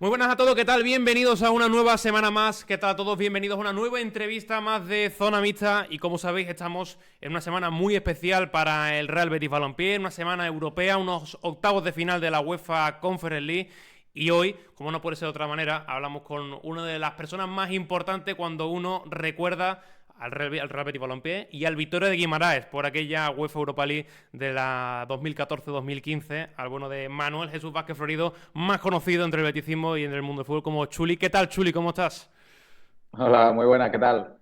Muy buenas a todos, ¿qué tal? Bienvenidos a una nueva semana más. ¿Qué tal a todos? Bienvenidos a una nueva entrevista más de Zona Mixta. Y como sabéis, estamos en una semana muy especial para el Real Betis Balompié, una semana europea, unos octavos de final de la UEFA Conference League. Y hoy, como no puede ser de otra manera, hablamos con una de las personas más importantes cuando uno recuerda al Real Betis Balompié y al Vitoria de Guimaraes por aquella UEFA Europa League de la 2014-2015, al bueno de Manuel Jesús Vázquez Florido, más conocido entre el beticismo y entre el mundo del fútbol como Chuli. ¿Qué tal, Chuli? ¿Cómo estás? Hola, muy buena, ¿qué tal?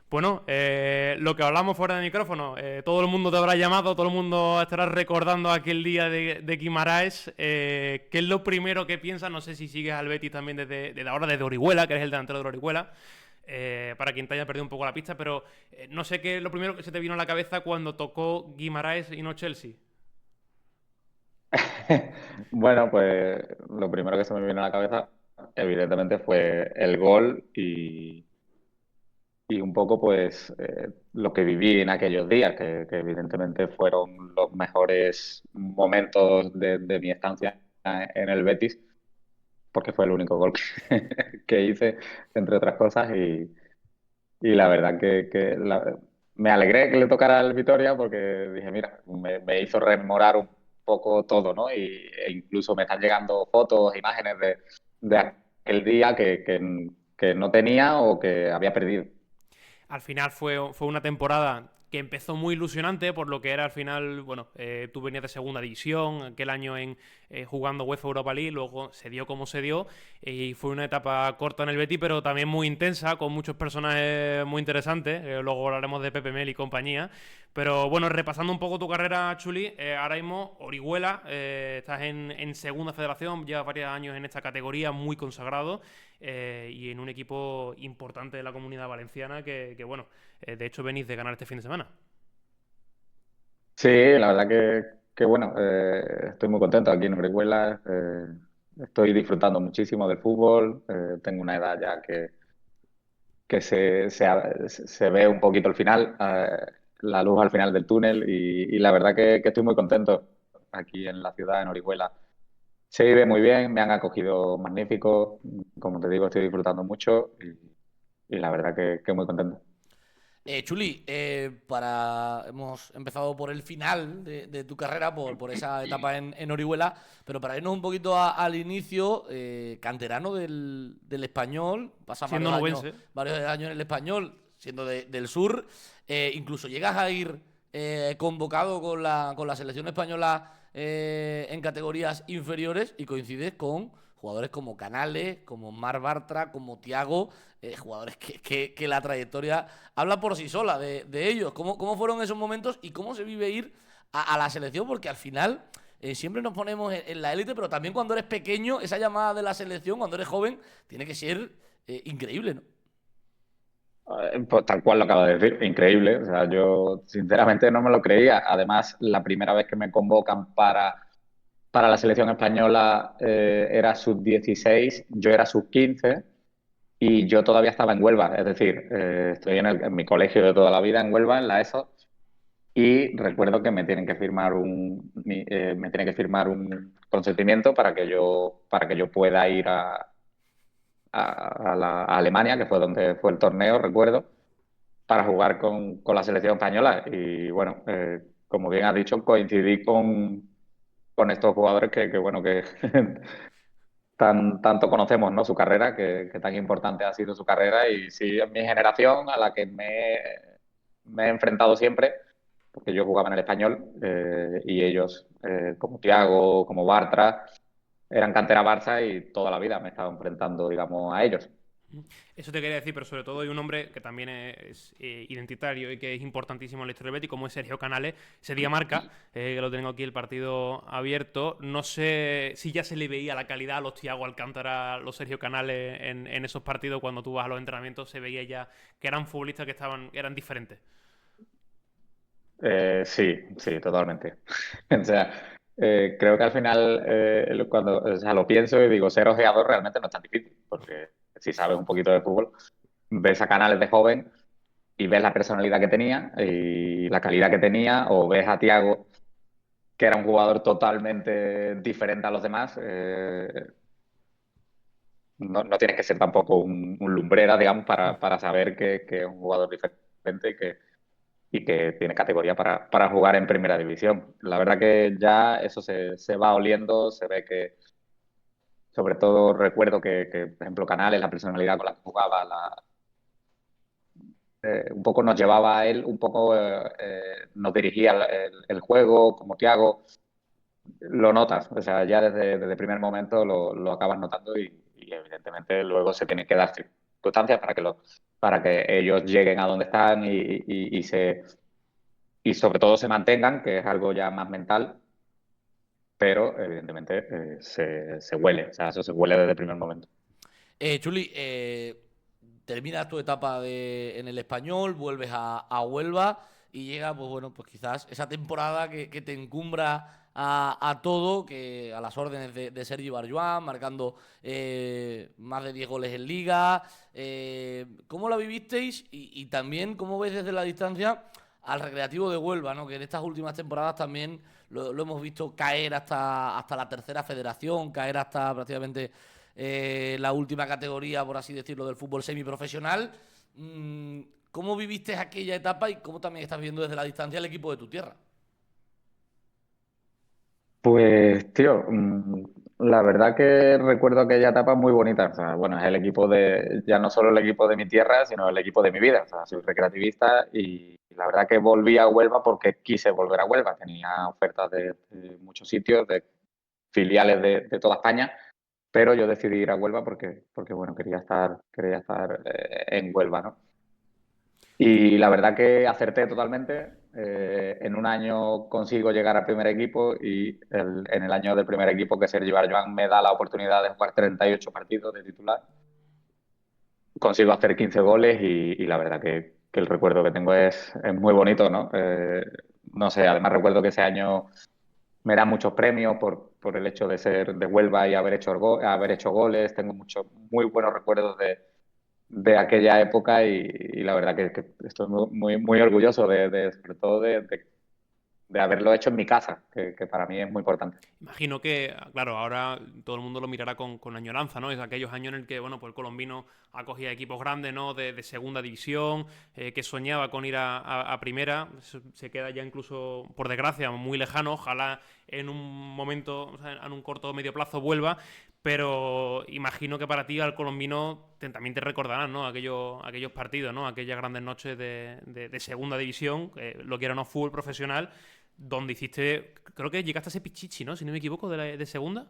Bueno, lo que hablamos fuera de micrófono, todo el mundo te habrá llamado, todo el mundo estará recordando aquel día de Guimaraes. ¿Qué es lo primero que piensas? No sé si sigues al Betis también desde ahora, desde Orihuela, que eres el delantero de Orihuela, para quien te haya perdido un poco la pista, pero no sé qué es lo primero que se te vino a la cabeza cuando tocó Guimaraes y no Chelsea. Bueno, pues lo primero que se me vino a la cabeza, evidentemente, fue el gol y un poco, pues, lo que viví en aquellos días, que evidentemente fueron los mejores momentos de mi estancia en el Betis, porque fue el único gol que hice, entre otras cosas, y la verdad me alegré que le tocara al Vitoria porque dije, mira, me hizo rememorar un poco todo, ¿no? E incluso me están llegando fotos, imágenes de aquel día que no tenía o que había perdido. Al final fue una temporada que empezó muy ilusionante por lo que era al final, bueno, tú venías de segunda división, aquel año jugando UEFA Europa League, luego se dio como se dio y fue una etapa corta en el Betis, pero también muy intensa, con muchos personajes muy interesantes, luego hablaremos de Pepe Mel y compañía, pero bueno, repasando un poco tu carrera, Chuli, ahora mismo Orihuela, estás en segunda federación, llevas varios años en esta categoría, muy consagrado, y en un equipo importante de la comunidad valenciana que bueno, de hecho venís de ganar este fin de semana. Sí, la verdad que bueno, estoy muy contento aquí en Orihuela, estoy disfrutando muchísimo del fútbol, tengo una edad ya que se ve un poquito el final, la luz al final del túnel y la verdad que estoy muy contento aquí en la ciudad, en Orihuela. Se vive muy bien, me han acogido magnífico, como te digo, estoy disfrutando mucho y la verdad que muy contento. Chuli, hemos empezado por el final de tu carrera, por esa etapa en Orihuela, pero para irnos un poquito al inicio, canterano del Español, pasas Siendo novense. varios años en el Español, siendo del sur, incluso llegas a ir convocado con la selección española en categorías inferiores y coincides con jugadores como Canales, como Mar Bartra, como Tiago, jugadores que la trayectoria habla por sí sola de ellos. ¿Cómo fueron esos momentos y cómo se vive ir a la selección? Porque al final siempre nos ponemos en la élite, pero también cuando eres pequeño, esa llamada de la selección, cuando eres joven, tiene que ser increíble, ¿no? Pues tal cual lo acabo de decir, increíble. O sea, yo sinceramente no me lo creía. Además, la primera vez que me convocan para la selección española era sub-16, yo era sub-15 y yo todavía estaba en Huelva. Es decir, estoy en mi colegio de toda la vida, en Huelva, en la ESO, y recuerdo que me tienen que firmar me tienen que firmar un consentimiento para que yo pueda ir a Alemania, que fue donde fue el torneo, recuerdo, para jugar con la selección española. Y bueno, como bien has dicho, coincidí con estos jugadores bueno, que tanto conocemos, ¿no? Su carrera, que tan importante ha sido su carrera. Y sí, en mi generación, a la que me he enfrentado siempre, porque yo jugaba en el español, y ellos, como Thiago, como Bartra, eran cantera Barça y toda la vida me he estado enfrentando, digamos, a ellos. Eso te quería decir, pero sobre todo hay un hombre que también es identitario y que es importantísimo en la historia del Betis, como es Sergio Canales. Ese día marca, que lo tengo aquí el partido abierto. No sé si ya se le veía la calidad a los Thiago Alcántara, a los Sergio Canales en esos partidos cuando tú vas a los entrenamientos, se veía ya que eran futbolistas eran diferentes. Sí, sí, totalmente. O sea, creo que al final, cuando o sea, lo pienso y digo, ser ojeador realmente no es tan difícil, porque si sabes un poquito de fútbol, ves a Canales de joven y ves la personalidad que tenía y la calidad que tenía, o ves a Thiago, que era un jugador totalmente diferente a los demás. no tienes que ser tampoco un lumbrera, digamos, para saber que es un jugador diferente y que tiene categoría para jugar en primera división. La verdad que ya eso se va oliendo, se ve que, sobre todo recuerdo que, por ejemplo, Canales, la personalidad con la que jugaba, un poco nos llevaba a él, un poco nos dirigía el juego, como Thiago, lo notas, o sea, ya desde el primer momento lo acabas notando y evidentemente luego se tienen que dar circunstancias para que ellos lleguen a donde están y sobre todo se mantengan, que es algo ya más mental, pero evidentemente se huele, o sea, eso se huele desde el primer momento. Chuli, terminas tu etapa en el Español, vuelves a Huelva y llega, pues bueno, pues quizás esa temporada que te encumbra a todo, que a las órdenes de Sergi Barjuán, marcando más de 10 goles en Liga. ¿Cómo la vivisteis? Y también, ¿cómo ves desde la distancia al Recreativo de Huelva, ¿no? Que en estas últimas temporadas también lo hemos visto caer hasta la tercera federación, caer hasta prácticamente la última categoría, por así decirlo, del fútbol semiprofesional. ¿Cómo viviste aquella etapa y cómo también estás viendo desde la distancia el equipo de tu tierra? Pues, tío, la verdad que recuerdo aquella etapa muy bonita. O sea, bueno, es el equipo ya no solo el equipo de mi tierra, sino el equipo de mi vida. O sea, soy recreativista y la verdad que volví a Huelva porque quise volver a Huelva. Tenía ofertas de muchos sitios, de filiales de toda España, pero yo decidí ir a Huelva porque bueno, quería estar en Huelva, ¿no? Y la verdad que acerté totalmente. En un año consigo llegar al primer equipo y en el año del primer equipo que Sergi Barjuán me da la oportunidad de jugar 38 partidos de titular. Consigo hacer 15 goles y la verdad que el recuerdo que tengo es muy bonito, ¿no? No sé, además recuerdo que ese año me dan muchos premios por el hecho de ser de Huelva y haber hecho goles. Tengo muchos muy buenos recuerdos de aquella época y la verdad que estoy muy orgulloso sobre todo de haberlo hecho en mi casa, que para mí es muy importante. Imagino que, claro, ahora todo el mundo lo mirará con añoranza, ¿no? Es aquellos años en el que, bueno, pues el colombino acogía equipos grandes, ¿no? De segunda división, que soñaba con ir a primera. Se queda ya incluso, por desgracia, muy lejano. Ojalá en un momento, o sea, en un corto o medio plazo vuelva. Pero imagino que para ti al colombino también te recordarán, ¿no? Aquellos partidos, ¿no? Aquellas grandes noches de segunda división, lo que era no fútbol profesional, donde hiciste, creo que llegaste a ser Pichichi, ¿no? Si no me equivoco, de segunda.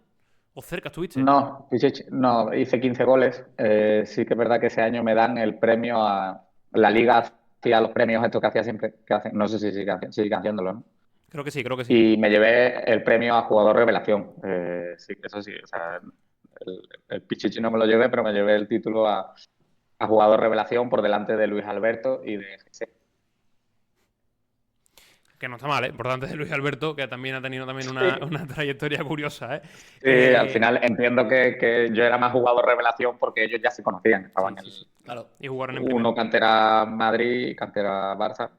O cerca estuviste. No, Pichichi, no, hice 15 goles. Sí que es verdad que ese año me dan el premio a la liga, hacía los premios estos que hacía siempre, no sé si sigue haciéndolo, ¿no? Creo que sí, creo que sí. Y me llevé el premio a jugador revelación. Sí, eso sí, o sea, el Pichichi no me lo llevé, pero me llevé el título a jugador revelación por delante de Luis Alberto y de Jesse. Que no está mal, ¿eh? Por delante de Luis Alberto, que también ha tenido también una, Sí. una trayectoria curiosa, ¿eh? Sí, al final entiendo que yo era más jugador revelación porque ellos ya se conocían, estaban Sí, en sí, sí. Claro. Y jugaron en primera. uno cantera Madrid, cantera Barça.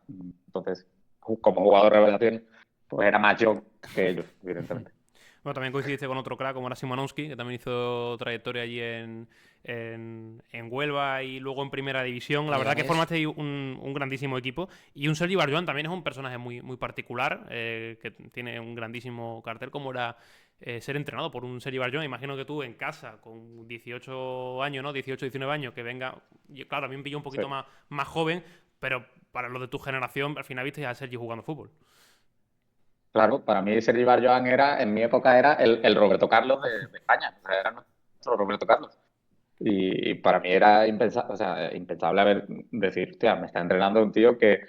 Entonces, como jugador revelación, pues era más yo que ellos, evidentemente. Bueno, también coincidiste con otro crack como era Simonowski, que también hizo trayectoria allí en Huelva y luego en Primera División. La verdad que Leganés. formaste ahí un grandísimo equipo. Y un Sergi Barjuán también es un personaje muy particular, que tiene un grandísimo cartel, como era ser entrenado por un Sergi Barjuán. Imagino que tú en casa, con 18 años, ¿no? 18, 19 años, que venga... Claro, a mí me pilló un Sí. poquito más joven, pero para los de tu generación, al final viste a Sergi jugando fútbol. Claro, para mí Sergi Barjoan en mi época era el Roberto Carlos de España, o sea, era nuestro Roberto Carlos. Y para mí era impensable, o sea, impensable decir, hostia, me está entrenando un tío que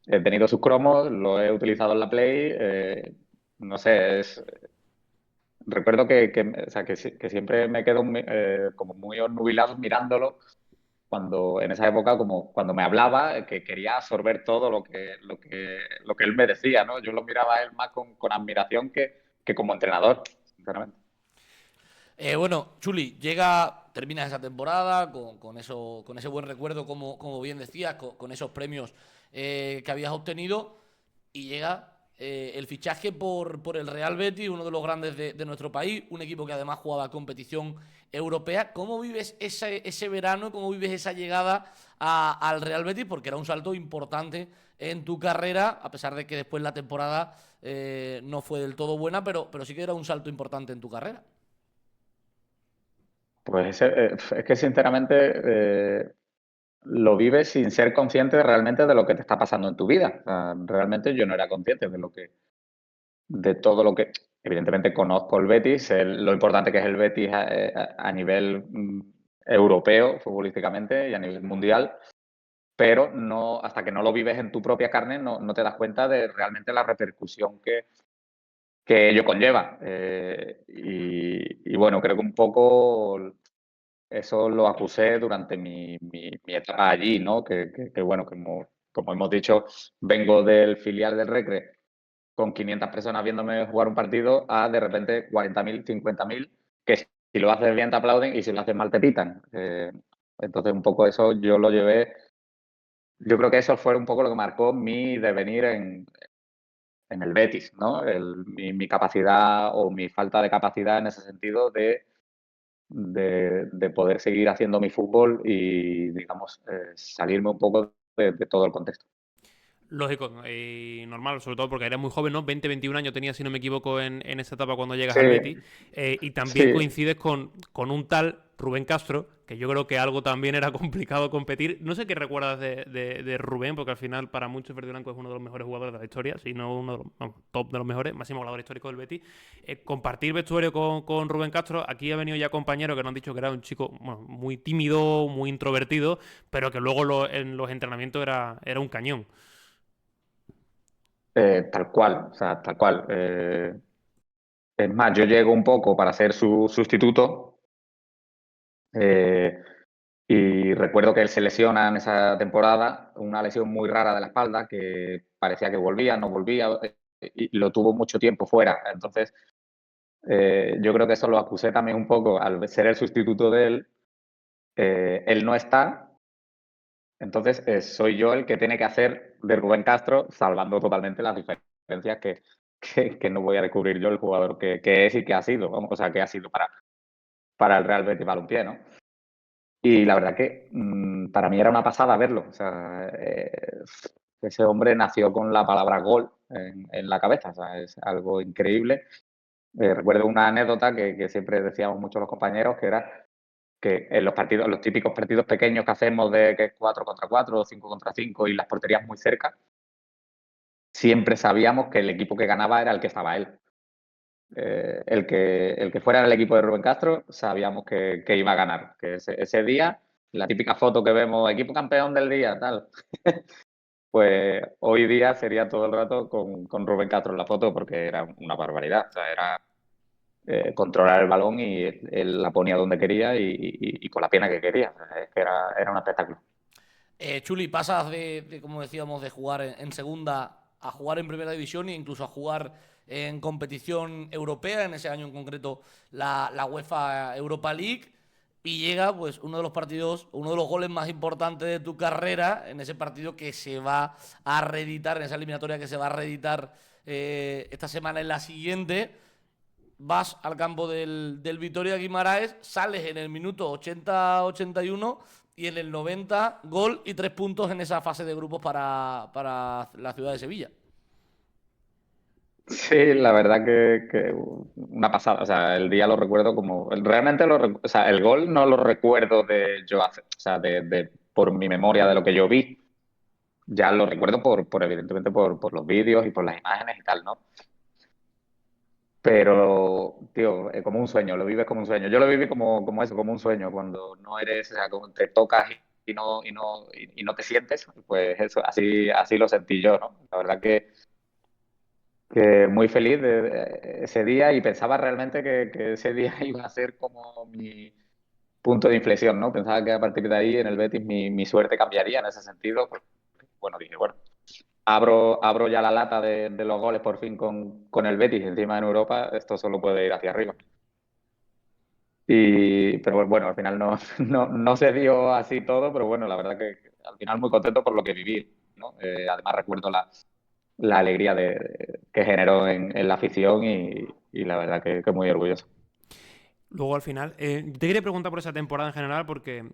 he tenido sus cromos, lo he utilizado en la Play, no sé, recuerdo o sea, que siempre me quedo como muy obnubilado mirándolo cuando en esa época como cuando me hablaba que quería absorber todo lo que él me decía, ¿no? Yo lo miraba a él más con admiración que como entrenador, sinceramente. Bueno, Chuli, terminas esa temporada con ese buen recuerdo, como bien decías, con esos premios que habías obtenido, y llega el fichaje por el Real Betis, uno de los grandes de nuestro país, un equipo que además jugaba competición europea. ¿Cómo vives ese verano? ¿Cómo vives esa llegada al Real Betis? Porque era un salto importante en tu carrera, a pesar de que después la temporada no fue del todo buena, pero sí que era un salto importante en tu carrera. Pues es que sinceramente lo vives sin ser consciente realmente de lo que te está pasando en tu vida. O sea, realmente yo no era consciente de todo lo que, evidentemente conozco el Betis, sé lo importante que es el Betis a nivel europeo, futbolísticamente y a nivel mundial, pero no, hasta que no lo vives en tu propia carne no te das cuenta de realmente la repercusión que ello conlleva. Y bueno, creo que un poco eso lo acusé durante mi etapa allí, ¿no? Que bueno, como hemos dicho, vengo del filial del Recre con 500 personas viéndome jugar un partido a de repente 40.000, 50.000, que si lo haces bien te aplauden y si lo haces mal te pitan. Entonces un poco eso yo lo llevé, yo creo que eso fue un poco lo que marcó mi devenir en el Betis, ¿no? Mi capacidad o mi falta de capacidad en ese sentido de poder seguir haciendo mi fútbol y, digamos, salirme un poco de todo el contexto. Lógico, normal, sobre todo porque eres muy joven, ¿no? 20, 21 años tenía, si no me equivoco, en esa etapa cuando llegas Sí, al Betis. Y también sí. coincides con un tal Rubén Castro, que yo creo que algo también era complicado competir. No sé qué recuerdas de Rubén, porque al final para muchos Verde y Blanco es uno de los mejores jugadores de la historia, si no uno de los top de los mejores, máximo goleador histórico del Betis. Compartir vestuario con Rubén Castro, aquí ha venido ya compañeros que nos han dicho que era un chico bueno, muy tímido, muy introvertido, pero que luego en los entrenamientos era un cañón. Tal cual, o sea, tal cual. Es más, yo llego un poco para ser su sustituto eh, y recuerdo que él se lesiona en esa temporada, una lesión muy rara de la espalda que parecía que volvía, no volvía y lo tuvo mucho tiempo fuera. Entonces, yo creo que eso lo acusé también un poco al ser el sustituto de él. Él no está, entonces soy yo el que tiene que hacer de Rubén Castro, salvando totalmente las diferencias que no voy a descubrir yo el jugador que es y que ha sido, vamos, o sea, que ha sido para el Real Betis Balompié, ¿no? Y la verdad que para mí era una pasada verlo. O sea, ese hombre nació con la palabra gol en la cabeza. O sea, es algo increíble. Recuerdo una anécdota que siempre decíamos muchos los compañeros, que era que en los partidos, los típicos partidos pequeños que hacemos de que es 4 contra 4 o 5 contra 5 y las porterías muy cerca, siempre sabíamos que el equipo que ganaba era el que estaba él. El que fuera el equipo de Rubén Castro, sabíamos que iba a ganar. Que ese día, la típica foto que vemos, equipo campeón del día, tal. Pues hoy día sería todo el rato con Rubén Castro en la foto porque era una barbaridad. O sea, era controlar el balón y él la ponía donde quería y con la pierna que quería. O sea, es que era un espectáculo. Chuli, pasas como decíamos, de jugar en segunda a jugar en primera división e incluso a jugar en competición europea, en ese año en concreto la UEFA Europa League, y llega pues uno de los partidos, uno de los goles más importantes de tu carrera, en ese partido que se va a reeditar, en esa eliminatoria que se va a reeditar esta semana en la siguiente. Vas al campo del Vitoria Guimaraes, sales en el minuto 80-81 y en el 90 gol y 3 puntos en esa fase de grupos para la ciudad de Sevilla. Sí, la verdad que una pasada. O sea, el día lo recuerdo como. Realmente o sea, el gol no lo recuerdo de yo hacer, o sea, por mi memoria de lo que yo vi. Ya lo recuerdo evidentemente por los vídeos y por las imágenes y tal, ¿no? Pero, tío, como un sueño, lo vives como un sueño. Yo lo viví como eso, como un sueño, cuando no eres, o sea, como te tocas y no te sientes, pues eso, así lo sentí yo, ¿no? La verdad que muy feliz de ese día y pensaba realmente que ese día iba a ser como mi punto de inflexión, ¿no? Pensaba que a partir de ahí en el Betis mi suerte cambiaría en ese sentido. Porque, bueno, dije, bueno, abro ya la lata de los goles por fin con el Betis encima en Europa, esto solo puede ir hacia arriba. Pero bueno, al final no se dio así todo, pero bueno, la verdad que al final muy contento por lo que viví, ¿no? Además recuerdo la alegría que generó en la afición y la verdad que muy orgulloso. Luego al final, te quería preguntar por esa temporada en general porque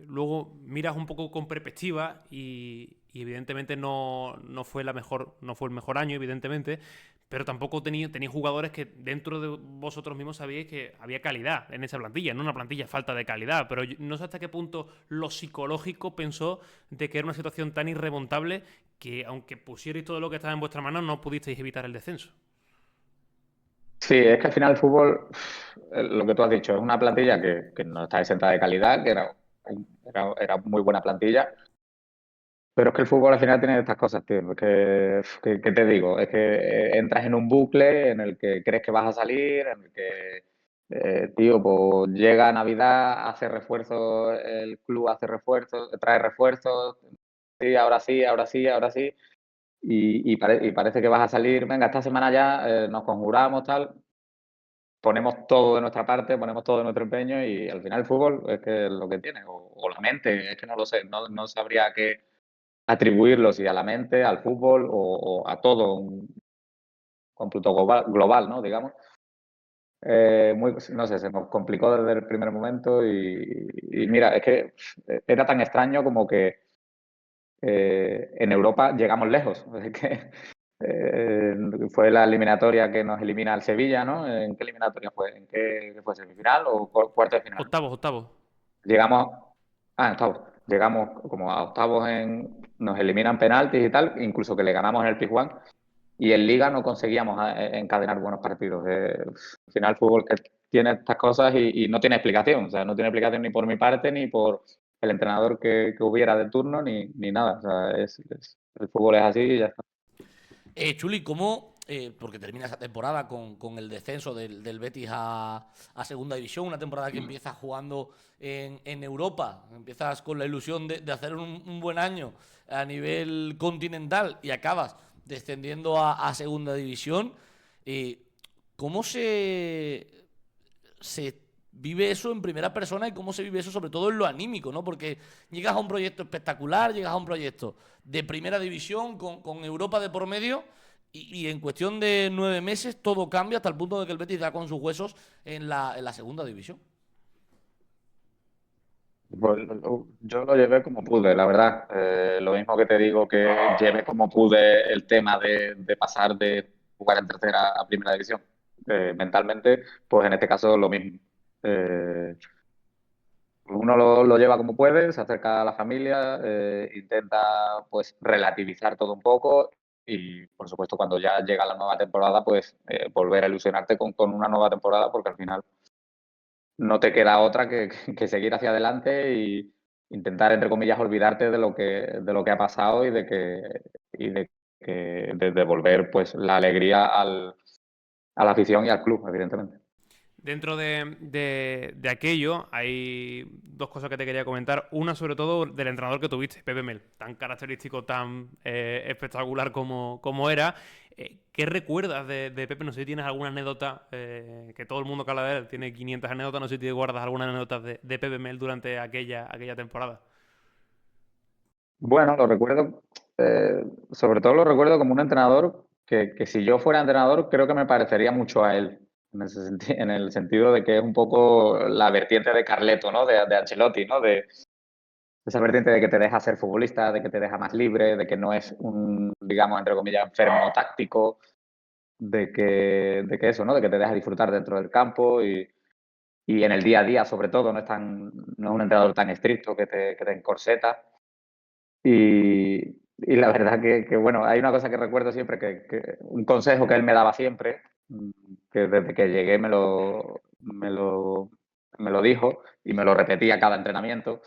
luego miras un poco con perspectiva y evidentemente no fue no fue el mejor año, evidentemente, pero tampoco tenéis jugadores que dentro de vosotros mismos sabíais que había calidad en esa plantilla, no una plantilla falta de calidad, pero no sé hasta qué punto lo psicológico pensó de que era una situación tan irremontable que aunque pusierais todo lo que estaba en vuestra mano no pudisteis evitar el descenso. Sí, es que al final el fútbol, lo que tú has dicho, es una plantilla que no está exenta de calidad, que era muy buena plantilla, pero es que el fútbol al final tiene estas cosas, tío. Es ¿qué te digo? Es que entras en un bucle en el que crees que vas a salir, en el que, tío, pues llega Navidad, hace refuerzos, el club hace refuerzos, trae refuerzos, sí, ahora sí, ahora sí, ahora sí, y parece que vas a salir, venga, esta semana ya nos conjuramos, tal, ponemos todo de nuestra parte, ponemos todo de nuestro empeño y al final el fútbol es que es lo que tiene, o la mente, es que no lo sé, no sabría qué atribuirlo si a la mente, al fútbol o a todo un cómputo global, ¿no? Digamos. No sé, se nos complicó desde el primer momento y mira, es que era tan extraño como que en Europa llegamos lejos. Es que eh, fue la eliminatoria que nos elimina el Sevilla, ¿no? ¿En qué eliminatoria fue? ¿En qué fue semifinal o cuarto de final? Octavos, octavos. Llegamos, en octavos. Llegamos como a octavos nos eliminan penaltis y tal, incluso que le ganamos en el Pizjuán. Y en Liga no conseguíamos encadenar buenos partidos. Al final el fútbol que tiene estas cosas y no tiene explicación. O sea, no tiene explicación ni por mi parte, ni por el entrenador que hubiera de turno, ni nada. O sea, el fútbol es así y ya está. Chuli, ¿cómo? Porque termina esa temporada con el descenso del Betis a Segunda División, una temporada que empiezas jugando en Europa, empiezas con la ilusión de hacer un buen año a nivel continental y acabas descendiendo a Segunda División. ¿Cómo se vive eso en primera persona y cómo se vive eso sobre todo en lo anímico, ¿no? Porque llegas a un proyecto espectacular, llegas a un proyecto de primera división con Europa de por medio y en cuestión de 9 meses todo cambia hasta el punto de que el Betis da con sus huesos en la segunda división. Pues, yo lo llevé como pude, la verdad. Lo mismo que te digo que llevé como pude el tema de pasar de jugar en tercera a primera división. Mentalmente, pues en este caso lo mismo. Eh, Uno lo lleva como puede, se acerca a la familia, intenta pues relativizar todo un poco y por supuesto cuando ya llega la nueva temporada pues volver a ilusionarte con una nueva temporada porque al final no te queda otra que seguir hacia adelante y intentar entre comillas olvidarte de lo que ha pasado y de devolver pues la alegría a la afición y al club, evidentemente. Dentro de aquello hay dos cosas que te quería comentar. Una sobre todo del entrenador que tuviste, Pepe Mel, tan característico, tan espectacular como era. ¿Qué recuerdas de Pepe? No sé si tienes alguna anécdota, que todo el mundo que habla de él tiene 500 anécdotas, no sé si te guardas alguna anécdota de Pepe Mel durante aquella temporada. Bueno, lo recuerdo, sobre todo lo recuerdo como un entrenador que si yo fuera entrenador creo que me parecería mucho a él, en el sentido de que es un poco la vertiente de Carleto, ¿no? De Ancelotti, ¿no? De esa vertiente de que te deja ser futbolista, de que te deja más libre, de que no es un, digamos, entre comillas, enfermo táctico, de que eso, ¿no? De que te deja disfrutar dentro del campo y en el día a día, sobre todo, no es un entrenador tan estricto que te encorseta. Y la verdad bueno, hay una cosa que recuerdo siempre, un consejo que él me daba siempre, que desde que llegué me lo dijo y me lo repetía cada entrenamiento,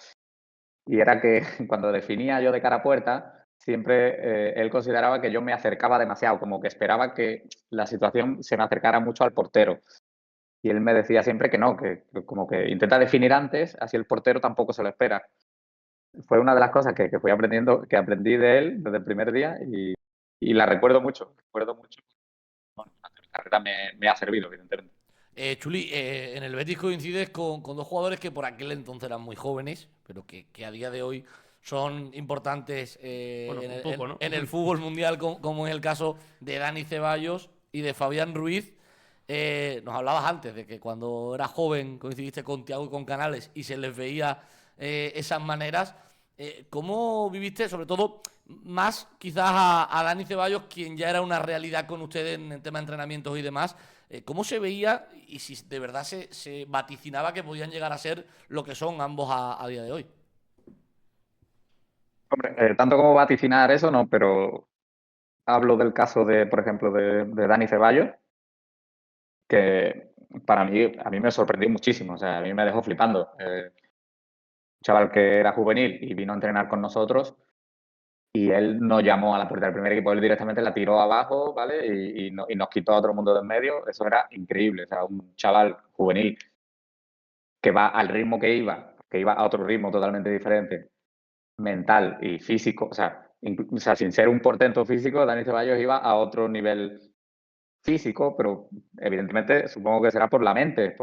y era que cuando definía yo de cara a puerta, siempre él consideraba que yo me acercaba demasiado, como que esperaba que la situación se me acercara mucho al portero. Y él me decía siempre que no, que como que intenta definir antes, así el portero tampoco se lo espera. Fue una de las cosas que fui aprendiendo, que aprendí de él desde el primer día y la recuerdo mucho. Recuerdo mucho. Bueno, la carrera me ha servido, evidentemente. Chuli, en el Betis coincides con dos jugadores que por aquel entonces eran muy jóvenes, pero que a día de hoy son importantes Bueno, en un el, poco, ¿no? en el fútbol mundial, como es el caso de Dani Ceballos y de Fabián Ruiz. Nos hablabas antes de que cuando eras joven coincidiste con Thiago y con Canales y se les veía esas maneras. ¿Cómo viviste, sobre todo, más quizás a Dani Ceballos, quien ya era una realidad con ustedes en el tema de entrenamientos y demás? ¿Cómo se veía y si de verdad se vaticinaba que podían llegar a ser lo que son ambos a día de hoy? Hombre, tanto como vaticinar eso, no, pero hablo del caso de, por ejemplo, de Dani Ceballos, que para mí, a mí me sorprendió muchísimo, o sea, a mí me dejó flipando. Un chaval que era juvenil y vino a entrenar con nosotros y él no llamó a la puerta del primer equipo, él directamente la tiró abajo, ¿vale? Y nos quitó a otro mundo de en medio, eso era increíble, o sea, un chaval juvenil que va al ritmo que iba a otro ritmo totalmente diferente, mental y físico, o sea, sin ser un portento físico, Dani Ceballos iba a otro nivel físico, pero evidentemente supongo que será por la mente,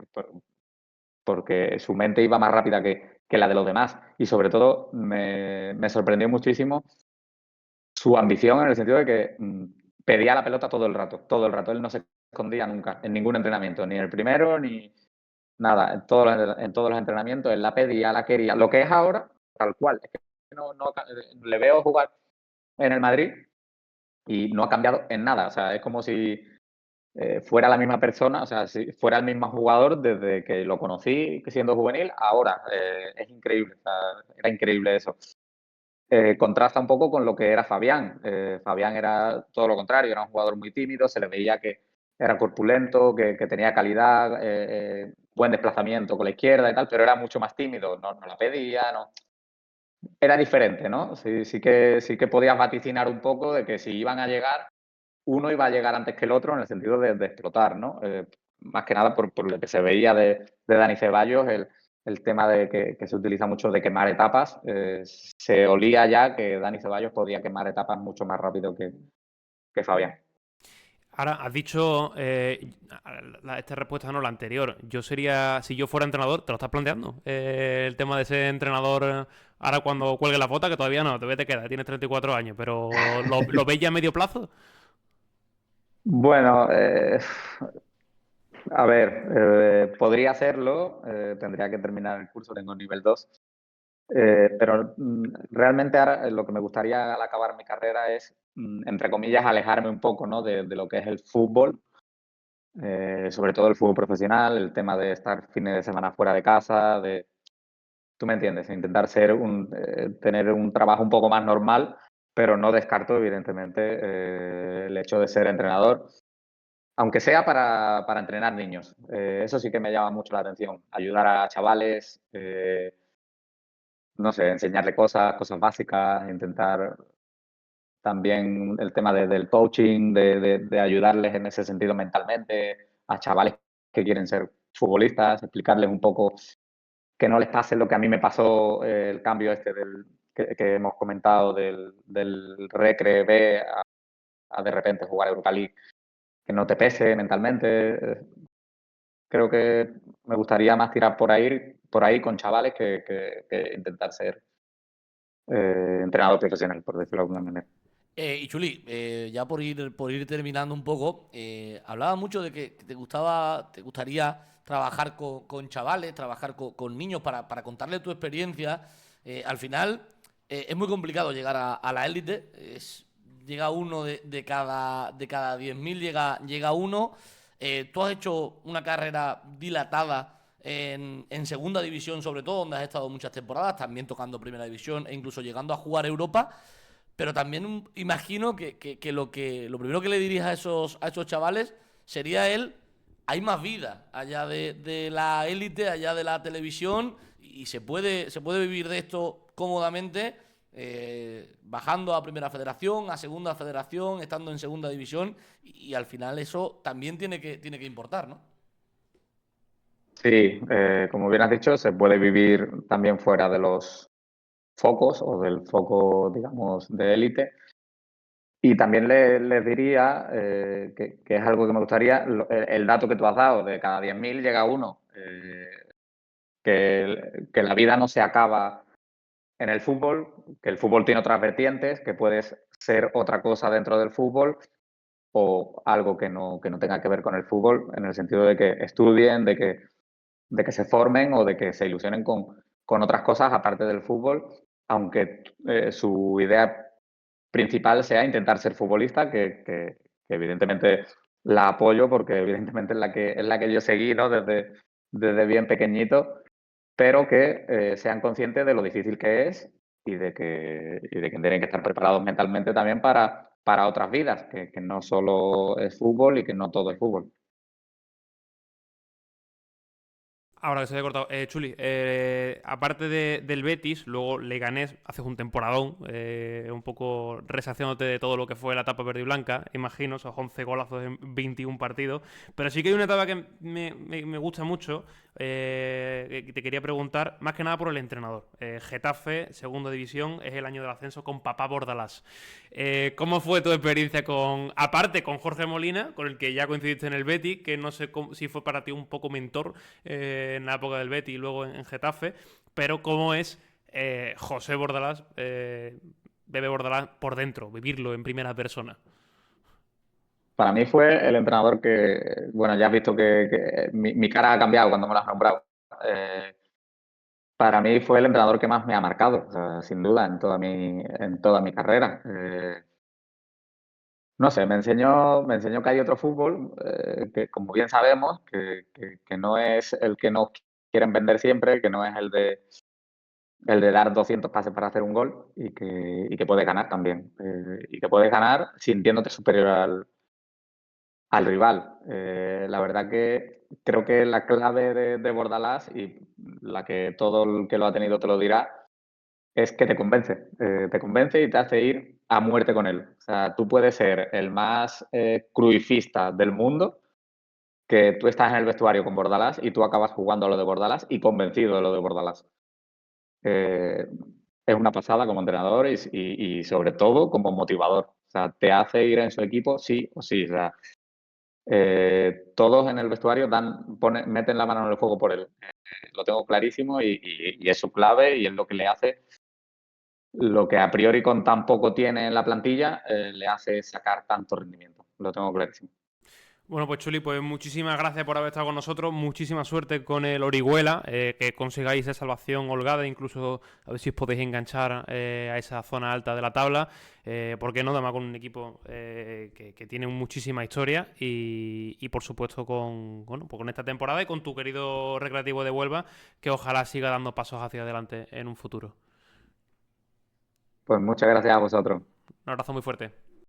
porque su mente iba más rápida que la de los demás. Y sobre todo me sorprendió muchísimo su ambición en el sentido de que pedía la pelota todo el rato, todo el rato. Él no se escondía nunca en ningún entrenamiento, ni en el primero, ni nada. En todos los entrenamientos él la pedía, la quería. Lo que es ahora, tal cual. Es que le veo jugar en el Madrid y no ha cambiado en nada. O sea, es como si fuera la misma persona, o sea, si fuera el mismo jugador desde que lo conocí siendo juvenil, ahora es increíble, o sea, era increíble eso. Contrasta un poco con lo que era Fabián. Fabián era todo lo contrario, era un jugador muy tímido, se le veía que era corpulento, que tenía calidad, buen desplazamiento con la izquierda y tal, pero era mucho más tímido, no la pedía, no. Era diferente, ¿no? Sí que podías vaticinar un poco de que si iban a llegar, uno iba a llegar antes que el otro en el sentido de explotar, ¿no? Más que nada por lo que se veía de Dani Ceballos, el tema de que se utiliza mucho de quemar etapas. Se olía ya que Dani Ceballos podía quemar etapas mucho más rápido que Fabián. Ahora, has dicho esta respuesta, no la anterior. Yo sería, si yo fuera entrenador, ¿te lo estás planteando? El tema de ser entrenador ahora cuando cuelgue la bota, que todavía no, todavía te queda, tienes 34 años, pero ¿lo ves ya a medio plazo? Bueno, a ver, podría hacerlo, tendría que terminar el curso, tengo nivel 2. Pero realmente ahora lo que me gustaría al acabar mi carrera es, entre comillas, alejarme un poco, ¿no? de lo que es el fútbol, sobre todo el fútbol profesional, el tema de estar fines de semana fuera de casa, tú me entiendes, intentar tener un trabajo un poco más normal, pero no descarto, evidentemente, el hecho de ser entrenador, aunque sea para entrenar niños. Eso sí que me llama mucho la atención, ayudar a chavales, no sé, enseñarle cosas básicas, intentar también el tema del coaching, de ayudarles en ese sentido mentalmente a chavales que quieren ser futbolistas, explicarles un poco que no les pase lo que a mí me pasó, el cambio este que hemos comentado del Recre B a de repente jugar Europa League, que no te pese mentalmente. Creo que me gustaría más tirar por ahí con chavales que intentar ser entrenador profesional, por decirlo de alguna manera. Y Chuli, ya por ir terminando un poco, hablaba mucho de que te gustaría trabajar con chavales, trabajar con niños para contarles tu experiencia. Al final es muy complicado llegar a la élite. Llega uno de cada 10.000 llega uno. Tú has hecho una carrera dilatada en segunda división, sobre todo, donde has estado muchas temporadas, también tocando primera división e incluso llegando a jugar Europa. Pero también imagino que lo primero que le dirías a esos chavales sería hay más vida allá de la élite, allá de la televisión, y se puede vivir de esto cómodamente, bajando a primera federación, a segunda federación, estando en segunda división, y al final eso también tiene que importar, ¿no? Sí, como bien has dicho, se puede vivir también fuera de los focos o del foco, digamos, de élite. Y también les diría que es algo que me gustaría, el dato que tú has dado, de cada 10.000 llega uno, que la vida no se acaba en el fútbol, que el fútbol tiene otras vertientes, que puedes ser otra cosa dentro del fútbol o algo que no tenga que ver con el fútbol, en el sentido de que estudien, de que se formen o de que se ilusionen con otras cosas aparte del fútbol, aunque su idea principal sea intentar ser futbolista, que evidentemente la apoyo porque evidentemente es la que yo seguí, ¿no? Desde bien pequeñito, pero que sean conscientes de lo difícil que es y de que tienen que estar preparados mentalmente también para otras vidas, que no solo es fútbol y que no todo es fútbol. Ahora que se había cortado, Chuli, aparte del Betis, luego Leganés, haces un temporadón, un poco resaccionándote de todo lo que fue la etapa verde y blanca, imagino, esos 11 golazos en 21 partidos. Pero sí que hay una etapa que me gusta mucho, que te quería preguntar, más que nada por el entrenador. Getafe, segunda división, es el año del ascenso con Papá Bordalás. ¿Cómo fue tu experiencia aparte con Jorge Molina, con el que ya coincidiste en el Betis, que no sé si fue para ti un poco mentor en la época del Betis y luego en Getafe, pero cómo es José Bordalás, Bebe Bordalás por dentro, vivirlo en primera persona? Para mí fue el entrenador bueno, ya has visto que mi cara ha cambiado cuando me lo has nombrado. Eh, para mí fue el entrenador que más me ha marcado, o sea, sin duda, en toda mi carrera. No sé, me enseñó que hay otro fútbol, que como bien sabemos, que no es el que nos quieren vender siempre, que no es el de dar 200 pases para hacer un gol y que puedes ganar también. Y que puedes ganar sintiéndote superior al rival. La verdad que creo que la clave de Bordalás, y la que todo el que lo ha tenido te lo dirá, es que te convence y te hace ir a muerte con él. O sea, tú puedes ser el más cruifista del mundo, que tú estás en el vestuario con Bordalás y tú acabas jugando a lo de Bordalás y convencido de lo de Bordalás. Eh, es una pasada como entrenador y sobre todo como motivador. O sea, te hace ir en su equipo sí o sí. O sea, todos en el vestuario meten la mano en el fuego por él. Lo tengo clarísimo y es su clave y es lo que le hace lo que a priori con tan poco tiene en la plantilla, le hace sacar tanto rendimiento. Lo tengo clarísimo. Bueno, pues Chuli, pues muchísimas gracias por haber estado con nosotros, muchísima suerte con el Orihuela, que consigáis esa salvación holgada, incluso a ver si os podéis enganchar a esa zona alta de la tabla, ¿por qué no? Además con un equipo que tiene muchísima historia y por supuesto bueno, pues con esta temporada y con tu querido Recreativo de Huelva, que ojalá siga dando pasos hacia adelante en un futuro. Pues muchas gracias a vosotros. Un abrazo muy fuerte.